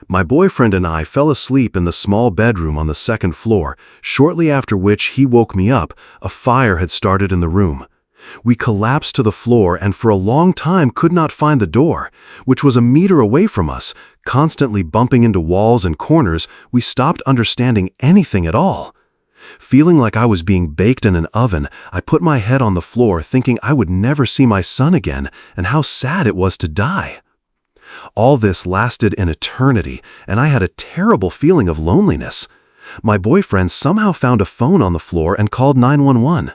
My boyfriend and I fell asleep in the small bedroom on the second floor, shortly after which he woke me up. A fire had started in the room. We collapsed to the floor and for a long time could not find the door, which was a meter away from us. Constantly bumping into walls and corners, we stopped understanding anything at all. Feeling like I was being baked in an oven, I put my head on the floor thinking I would never see my son again and how sad it was to die. All this lasted an eternity, and I had a terrible feeling of loneliness. My boyfriend somehow found a phone on the floor and called 911.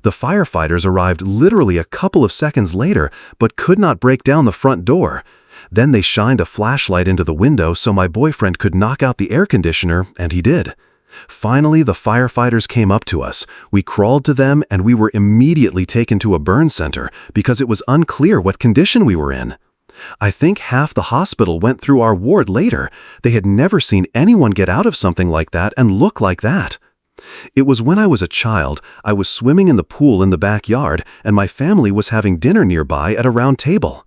The firefighters arrived literally a couple of seconds later, but could not break down the front door. Then they shined a flashlight into the window so my boyfriend could knock out the air conditioner, and he did. Finally, the firefighters came up to us. We crawled to them, and we were immediately taken to a burn center because it was unclear what condition we were in. I think half the hospital went through our ward later. They had never seen anyone get out of something like that and look like that. It was when I was a child. I was swimming in the pool in the backyard, and my family was having dinner nearby at a round table.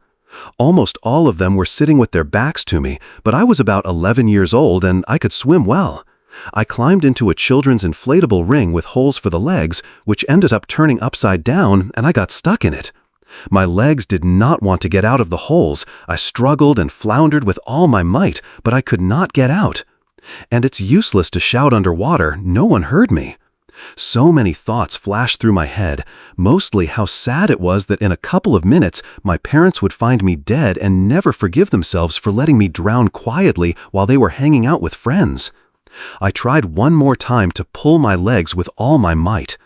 Almost all of them were sitting with their backs to me, but I was about 11 years old and I could swim well. I climbed into a children's inflatable ring with holes for the legs, which ended up turning upside down, and I got stuck in it. My legs did not want to get out of the holes. I struggled and floundered with all my might, but I could not get out. And it's useless to shout underwater, no one heard me. So many thoughts flashed through my head, mostly how sad it was that in a couple of minutes my parents would find me dead and never forgive themselves for letting me drown quietly while they were hanging out with friends. I tried one more time to pull my legs with all my might.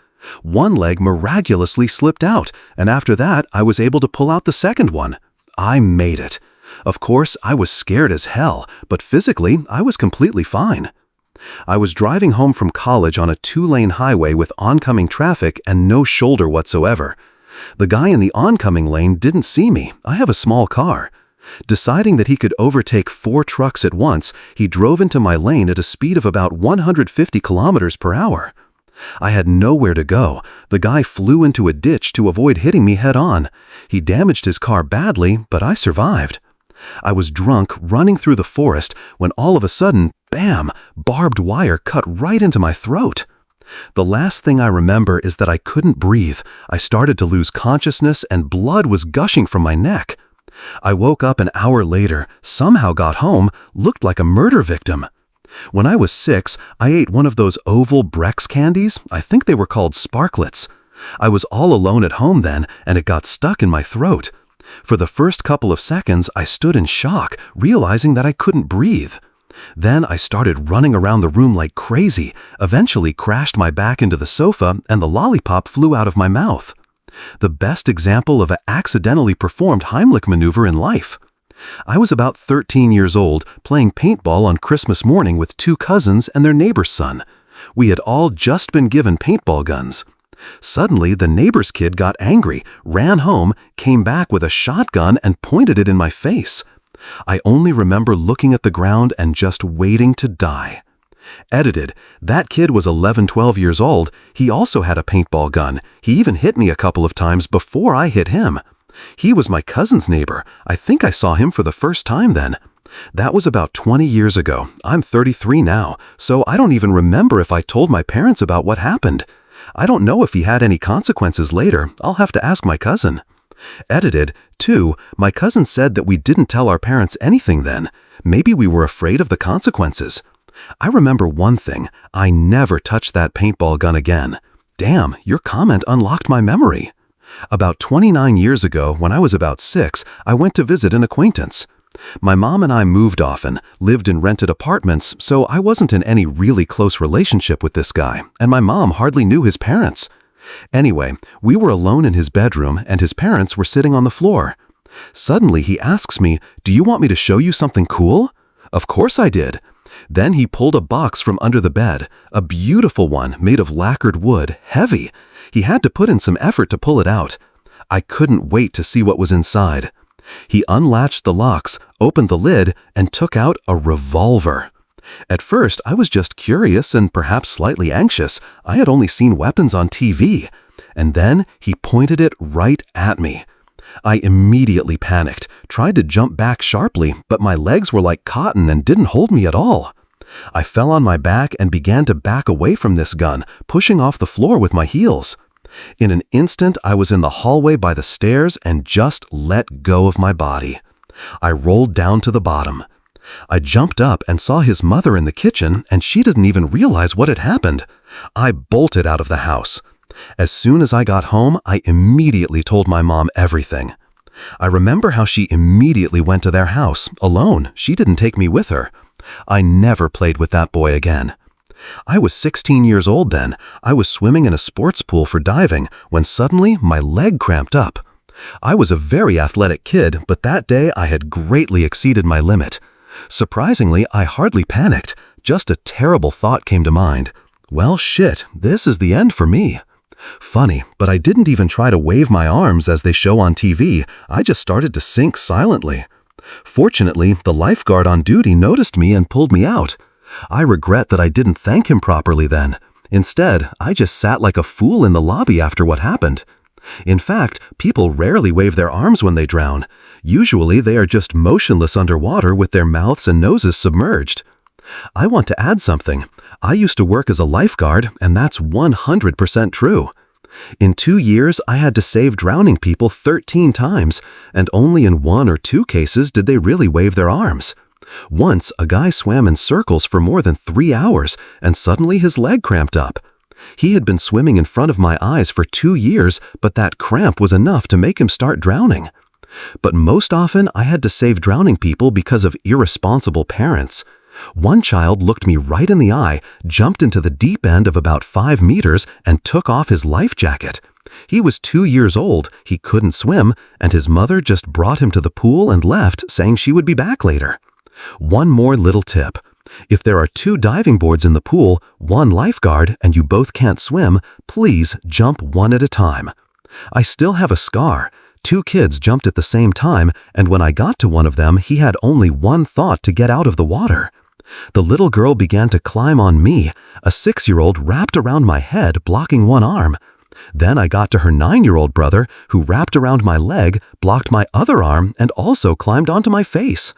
One leg miraculously slipped out, and after that I was able to pull out the second one. I made it. Of course, I was scared as hell, but physically I was completely fine. I was driving home from college on a 2-lane highway with oncoming traffic and no shoulder whatsoever. The guy in the oncoming lane didn't see me. I have a small car. Deciding that he could overtake 4 trucks at once, he drove into my lane at a speed of about 150 kilometers per hour. I had nowhere to go. The guy flew into a ditch to avoid hitting me head-on. He damaged his car badly, but I survived. I was drunk, running through the forest, when all of a sudden, bam, barbed wire cut right into my throat. The last thing I remember is that I couldn't breathe. I started to lose consciousness and blood was gushing from my neck. I woke up an hour later, somehow got home, looked like a murder victim. When I was 6, I ate one of those oval Brex candies. I think they were called Sparklets. I was all alone at home then, and it got stuck in my throat. For the first couple of seconds, I stood in shock, realizing that I couldn't breathe. Then I started running around the room like crazy, eventually crashed my back into the sofa, and the lollipop flew out of my mouth. The best example of an accidentally performed Heimlich maneuver in life. I was about 13 years old, playing paintball on Christmas morning with 2 cousins and their neighbor's son. We had all just been given paintball guns. Suddenly, the neighbor's kid got angry, ran home, came back with a shotgun and pointed it in my face. I only remember looking at the ground and just waiting to die. Edited. That kid was 11-12 years old. He also had a paintball gun. He even hit me a couple of times before I hit him. He was my cousin's neighbor. I think I saw him for the first time then. That was about 20 years ago. I'm 33 now, so I don't even remember if I told my parents about what happened. I don't know if he had any consequences later. I'll have to ask my cousin. Edited. 2. My cousin said that we didn't tell our parents anything then. Maybe we were afraid of the consequences. I remember one thing. I never touched that paintball gun again. Damn, your comment unlocked my memory. About 29 years ago, when I was about 6, I went to visit an acquaintance. My mom and I moved often, lived in rented apartments, so I wasn't in any really close relationship with this guy, and my mom hardly knew his parents. Anyway, we were alone in his bedroom, and his parents were sitting on the floor. Suddenly, he asks me, "Do you want me to show you something cool?" Of course I did. Then he pulled a box from under the bed, a beautiful one made of lacquered wood, heavy. He had to put in some effort to pull it out. I couldn't wait to see what was inside. He unlatched the locks, opened the lid, and took out a revolver. At first, I was just curious and perhaps slightly anxious. I had only seen weapons on TV. And then he pointed it right at me. I immediately panicked, tried to jump back sharply, but my legs were like cotton and didn't hold me at all. I fell on my back and began to back away from this gun, pushing off the floor with my heels. In an instant, I was in the hallway by the stairs and just let go of my body. I rolled down to the bottom. I jumped up and saw his mother in the kitchen, and she didn't even realize what had happened. I bolted out of the house. As soon as I got home, I immediately told my mom everything. I remember how she immediately went to their house, alone. She didn't take me with her. I never played with that boy again. I was 16 years old then. I was swimming in a sports pool for diving when suddenly my leg cramped up. I was a very athletic kid, but that day I had greatly exceeded my limit. Surprisingly, I hardly panicked. Just a terrible thought came to mind. Well, shit, this is the end for me. Funny, but I didn't even try to wave my arms as they show on TV. I just started to sink silently. Fortunately, the lifeguard on duty noticed me and pulled me out. I regret that I didn't thank him properly then. Instead, I just sat like a fool in the lobby after what happened. In fact, people rarely wave their arms when they drown. Usually, they are just motionless underwater with their mouths and noses submerged. I want to add something. I used to work as a lifeguard, and that's 100% true. In 2 years, I had to save drowning people 13 times, and only in 1 or 2 cases did they really wave their arms. Once, a guy swam in circles for more than 3 hours, and suddenly his leg cramped up. He had been swimming in front of my eyes for 2 years, but that cramp was enough to make him start drowning. But most often, I had to save drowning people because of irresponsible parents. One child looked me right in the eye, jumped into the deep end of about 5 meters, and took off his life jacket. He was 2 years old, he couldn't swim, and his mother just brought him to the pool and left, saying she would be back later. One more little tip. If there are 2 diving boards in the pool, 1 lifeguard, and you both can't swim, please jump one at a time. I still have a scar. 2 kids jumped at the same time, and when I got to one of them, he had only one thought to get out of the water. The little girl began to climb on me. A 6-year-old wrapped around my head, blocking one arm. Then I got to her 9-year-old brother, who wrapped around my leg, blocked my other arm, and also climbed onto my face.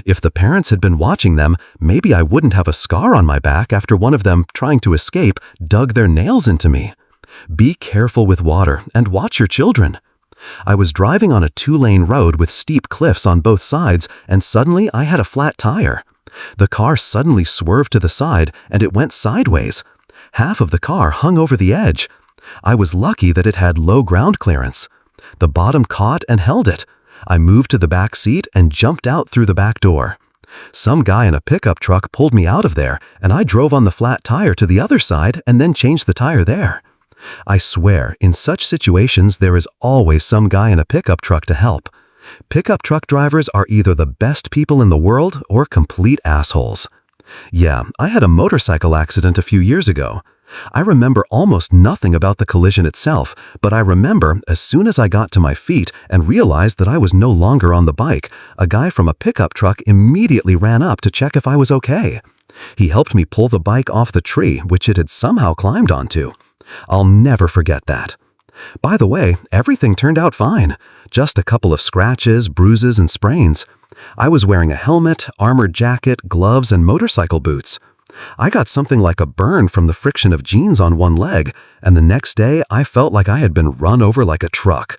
If the parents had been watching them, maybe I wouldn't have a scar on my back after one of them, trying to escape, dug their nails into me. Be careful with water and watch your children. I was driving on a 2-lane road with steep cliffs on both sides, and suddenly I had a flat tire. The car suddenly swerved to the side, and it went sideways. Half of the car hung over the edge. I was lucky that it had low ground clearance. The bottom caught and held it. I moved to the back seat and jumped out through the back door. Some guy in a pickup truck pulled me out of there, and I drove on the flat tire to the other side and then changed the tire there. I swear, in such situations, there is always some guy in a pickup truck to help. Pickup truck drivers are either the best people in the world or complete assholes. Yeah, I had a motorcycle accident a few years ago. I remember almost nothing about the collision itself, but I remember as soon as I got to my feet and realized that I was no longer on the bike, a guy from a pickup truck immediately ran up to check if I was okay. He helped me pull the bike off the tree, which it had somehow climbed onto. I'll never forget that. By the way, everything turned out fine. Just a couple of scratches, bruises, and sprains. I was wearing a helmet, armored jacket, gloves, and motorcycle boots. I got something like a burn from the friction of jeans on one leg, and the next day I felt like I had been run over like a truck.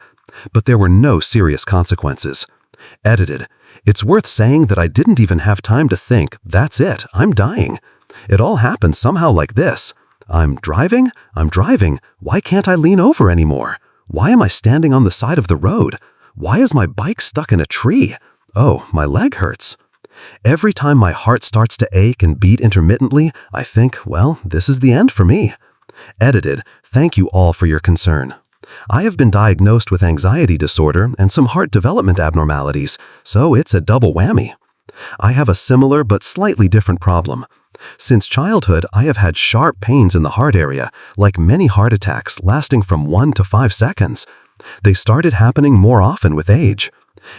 But there were no serious consequences. Edited. It's worth saying that I didn't even have time to think, that's it, I'm dying. It all happened somehow like this. I'm driving, why can't I lean over anymore? Why am I standing on the side of the road? Why is my bike stuck in a tree? Oh, my leg hurts. Every time my heart starts to ache and beat intermittently, I think, well, this is the end for me. Edited. Thank you all for your concern. I have been diagnosed with anxiety disorder and some heart development abnormalities, so it's a double whammy. I have a similar but slightly different problem. Since childhood, I have had sharp pains in the heart area, like many heart attacks lasting from 1 to 5 seconds. They started happening more often with age.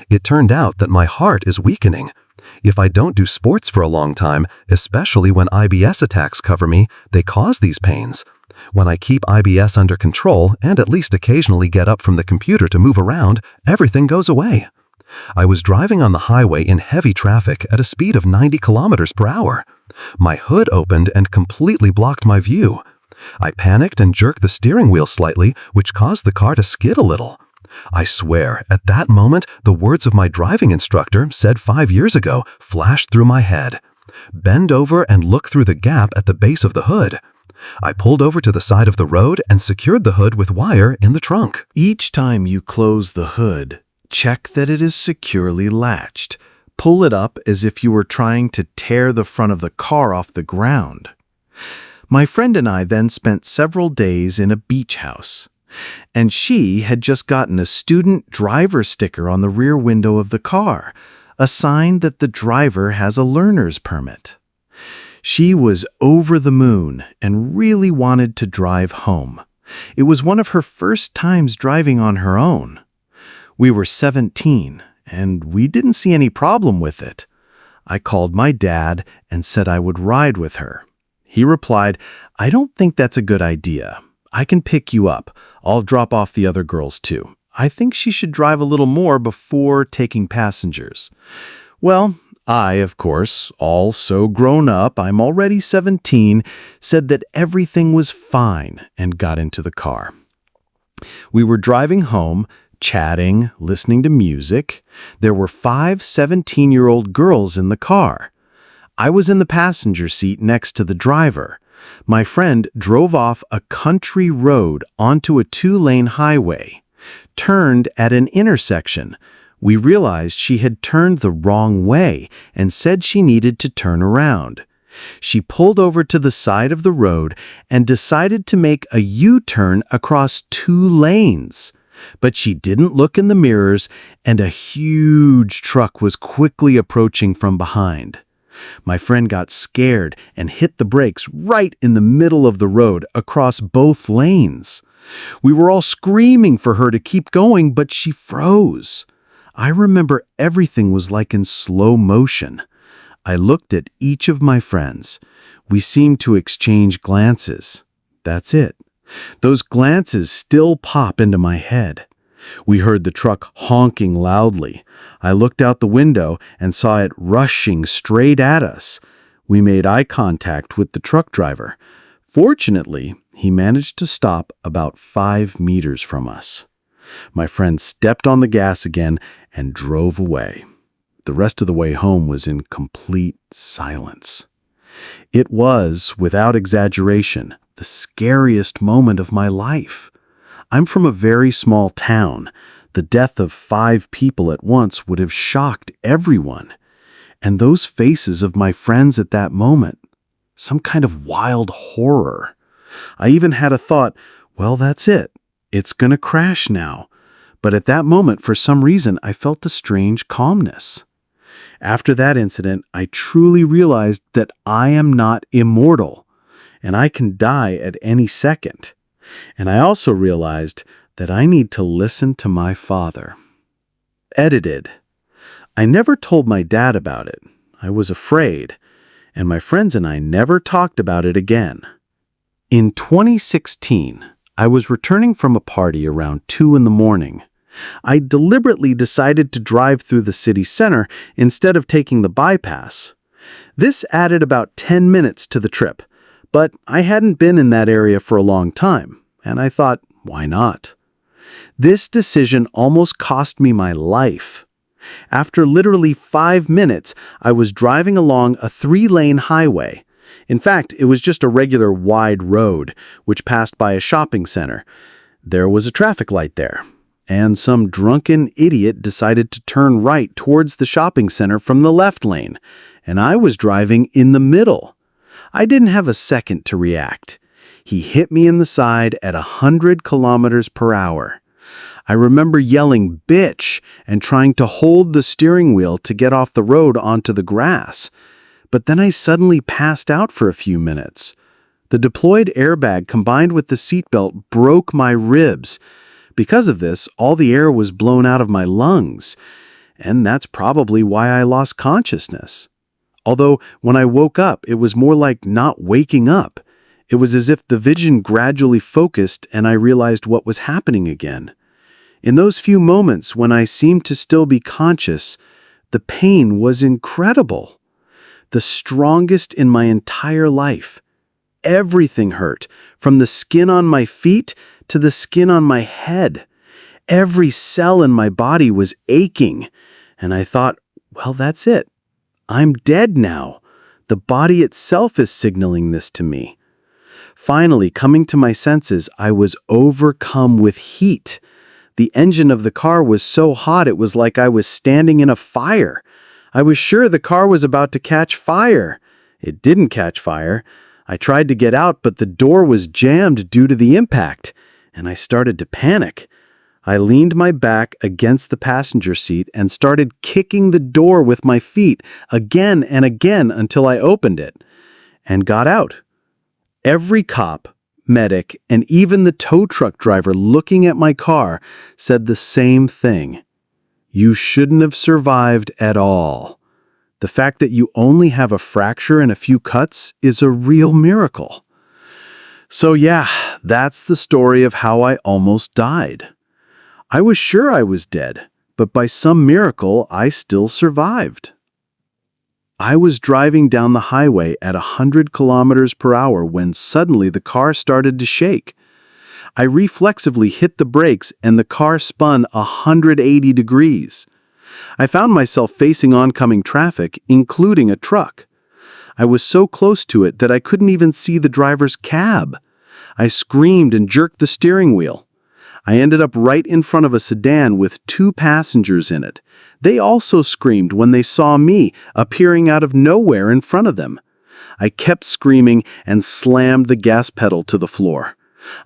It turned out that my heart is weakening. If I don't do sports for a long time, especially when IBS attacks cover me, they cause these pains. When I keep IBS under control and at least occasionally get up from the computer to move around, everything goes away. I was driving on the highway in heavy traffic at a speed of 90 kilometers per hour. My hood opened and completely blocked my view. I panicked and jerked the steering wheel slightly, which caused the car to skid a little. I swear, at that moment, the words of my driving instructor, said 5 years ago, flashed through my head. Bend over and look through the gap at the base of the hood. I pulled over to the side of the road and secured the hood with wire in the trunk. Each time you close the hood, check that it is securely latched. Pull it up as if you were trying to tear the front of the car off the ground. My friend and I then spent several days in a beach house, and she had just gotten a student driver sticker on the rear window of the car, a sign that the driver has a learner's permit. She was over the moon and really wanted to drive home. It was one of her first times driving on her own. We were 17, and we didn't see any problem with it. I called my dad and said I would ride with her. He replied, "I don't think that's a good idea. I can pick you up. I'll drop off the other girls too. I think she should drive a little more before taking passengers." Well, I, of course, all so grown up, I'm already 17, said that everything was fine and got into the car. We were driving home, chatting, listening to music. There were 5 17-year-old girls in the car. I was in the passenger seat next to the driver. My friend drove off a country road onto a 2-lane highway, turned at an intersection. We realized she had turned the wrong way and said she needed to turn around. She pulled over to the side of the road and decided to make a U-turn across 2 lanes. But she didn't look in the mirrors, and a huge truck was quickly approaching from behind. My friend got scared and hit the brakes right in the middle of the road across both lanes. We were all screaming for her to keep going, but she froze. I remember everything was like in slow motion. I looked at each of my friends. We seemed to exchange glances. That's it. Those glances still pop into my head. We heard the truck honking loudly. I looked out the window and saw it rushing straight at us. We made eye contact with the truck driver. Fortunately, he managed to stop about 5 meters from us. My friend stepped on the gas again and drove away. The rest of the way home was in complete silence. It was, without exaggeration, the scariest moment of my life. I'm from a very small town. The death of 5 people at once would have shocked everyone. And those faces of my friends at that moment, some kind of wild horror. I even had a thought, well, that's it. It's gonna crash now. But at that moment, for some reason, I felt a strange calmness. After that incident, I truly realized that I am not immortal, and I can die at any second. And I also realized that I need to listen to my father. Edited. I never told my dad about it. I was afraid, and my friends and I never talked about it again. In 2016, I was returning from a party around 2 in the morning. I deliberately decided to drive through the city center instead of taking the bypass. This added about 10 minutes to the trip, but I hadn't been in that area for a long time, and I thought, why not? This decision almost cost me my life. After literally 5 minutes, I was driving along a 3-lane highway. In fact, it was just a regular wide road, which passed by a shopping center. There was a traffic light there, and some drunken idiot decided to turn right towards the shopping center from the left lane, and I was driving in the middle. I didn't have a second to react. He hit me in the side at 100 kilometers per hour. I remember yelling, "Bitch," and trying to hold the steering wheel to get off the road onto the grass. But then I suddenly passed out for a few minutes. The deployed airbag combined with the seatbelt broke my ribs. Because of this, all the air was blown out of my lungs. And that's probably why I lost consciousness. Although, when I woke up, it was more like not waking up. It was as if the vision gradually focused and I realized what was happening again. In those few moments when I seemed to still be conscious, the pain was incredible. The strongest in my entire life. Everything hurt, from the skin on my feet to the skin on my head. Every cell in my body was aching, and I thought, well, that's it. I'm dead now. The body itself is signaling this to me. Finally, coming to my senses, I was overcome with heat. The engine of the car was so hot it was like I was standing in a fire. I was sure the car was about to catch fire. It didn't catch fire. I tried to get out, but the door was jammed due to the impact, and I started to panic. I leaned my back against the passenger seat and started kicking the door with my feet again and again until I opened it and got out. Every cop, medic, and even the tow truck driver looking at my car said the same thing. You shouldn't have survived at all. The fact that you only have a fracture and a few cuts is a real miracle. So yeah, that's the story of how I almost died. I was sure I was dead, but by some miracle, I still survived. I was driving down the highway at 100 kilometers per hour when suddenly the car started to shake. I reflexively hit the brakes and the car spun 180 degrees. I found myself facing oncoming traffic, including a truck. I was so close to it that I couldn't even see the driver's cab. I screamed and jerked the steering wheel. I ended up right in front of a sedan with 2 passengers in it. They also screamed when they saw me appearing out of nowhere in front of them. I kept screaming and slammed the gas pedal to the floor.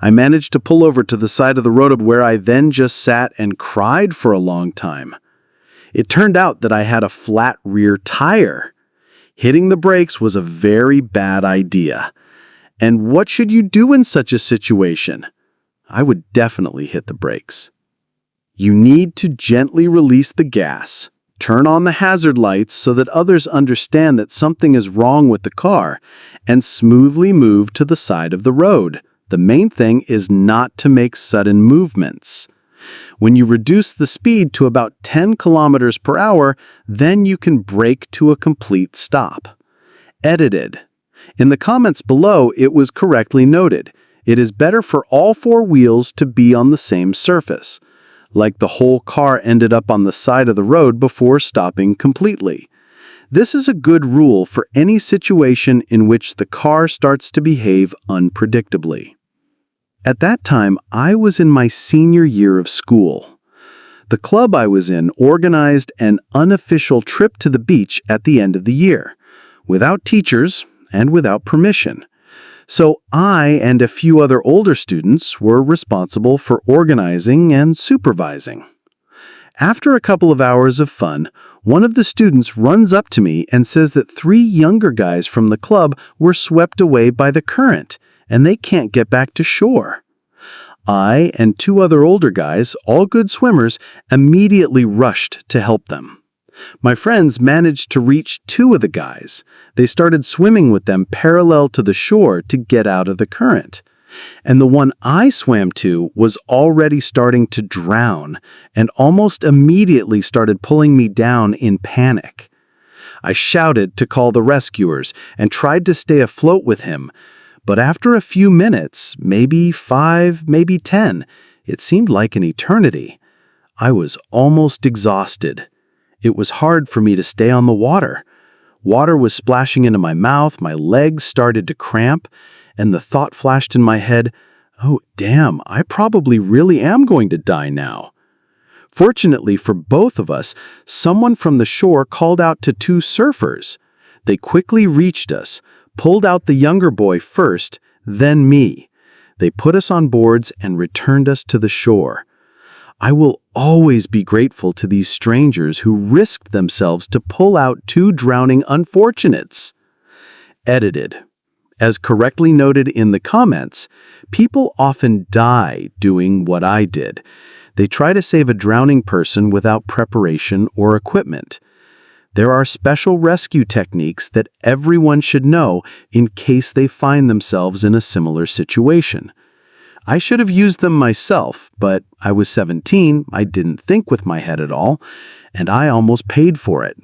I managed to pull over to the side of the road where I then just sat and cried for a long time. It turned out that I had a flat rear tire. Hitting the brakes was a very bad idea. And what should you do in such a situation? I would definitely hit the brakes. You need to gently release the gas, turn on the hazard lights so that others understand that something is wrong with the car, and smoothly move to the side of the road. The main thing is not to make sudden movements. When you reduce the speed to about 10 kilometers per hour, then you can brake to a complete stop. Edited. In the comments below, it was correctly noted. It is better for all 4 wheels to be on the same surface, like the whole car ended up on the side of the road before stopping completely. This is a good rule for any situation in which the car starts to behave unpredictably. At that time, I was in my senior year of school. The club I was in organized an unofficial trip to the beach at the end of the year, without teachers and without permission. So I and a few other older students were responsible for organizing and supervising. After a couple of hours of fun, one of the students runs up to me and says that 3 younger guys from the club were swept away by the current, and they can't get back to shore. I and 2 other older guys, all good swimmers, immediately rushed to help them. My friends managed to reach 2 of the guys. They started swimming with them parallel to the shore to get out of the current. And the one I swam to was already starting to drown and almost immediately started pulling me down in panic. I shouted to call the rescuers and tried to stay afloat with him, but after a few minutes, maybe 5, maybe 10, it seemed like an eternity. I was almost exhausted. It was hard for me to stay on the water. Water was splashing into my mouth, my legs started to cramp, and the thought flashed in my head, oh damn, I probably really am going to die now. Fortunately for both of us, someone from the shore called out to 2 surfers. They quickly reached us, pulled out the younger boy first, then me. They put us on boards and returned us to the shore. I will always be grateful to these strangers who risked themselves to pull out 2 drowning unfortunates. Edited. As correctly noted in the comments, people often die doing what I did. They try to save a drowning person without preparation or equipment. There are special rescue techniques that everyone should know in case they find themselves in a similar situation. I should have used them myself, but I was 17, I didn't think with my head at all, and I almost paid for it.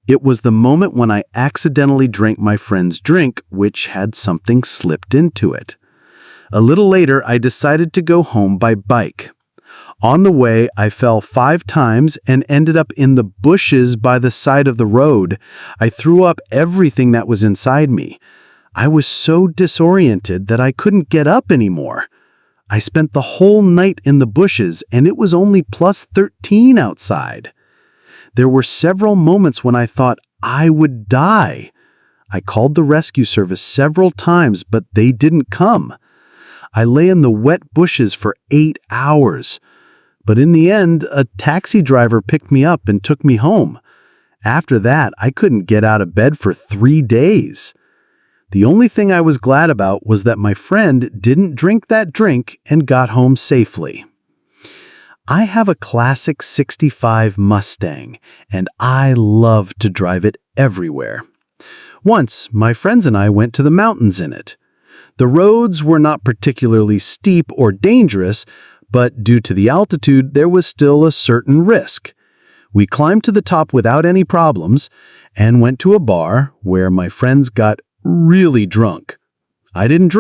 It was the moment when I accidentally drank my friend's drink, which had something slipped into it. A little later, I decided to go home by bike. On the way, I fell 5 times and ended up in the bushes by the side of the road. I threw up everything that was inside me. I was so disoriented that I couldn't get up anymore. I spent the whole night in the bushes, and it was only plus 13 outside. There were several moments when I thought I would die. I called the rescue service several times, but they didn't come. I lay in the wet bushes for 8 hours. But in the end, a taxi driver picked me up and took me home. After that, I couldn't get out of bed for 3 days. The only thing I was glad about was that my friend didn't drink that drink and got home safely. I have a classic 65 Mustang, and I love to drive it everywhere. Once, my friends and I went to the mountains in it. The roads were not particularly steep or dangerous, but due to the altitude, there was still a certain risk. We climbed to the top without any problems and went to a bar where my friends got really drunk. I didn't drink.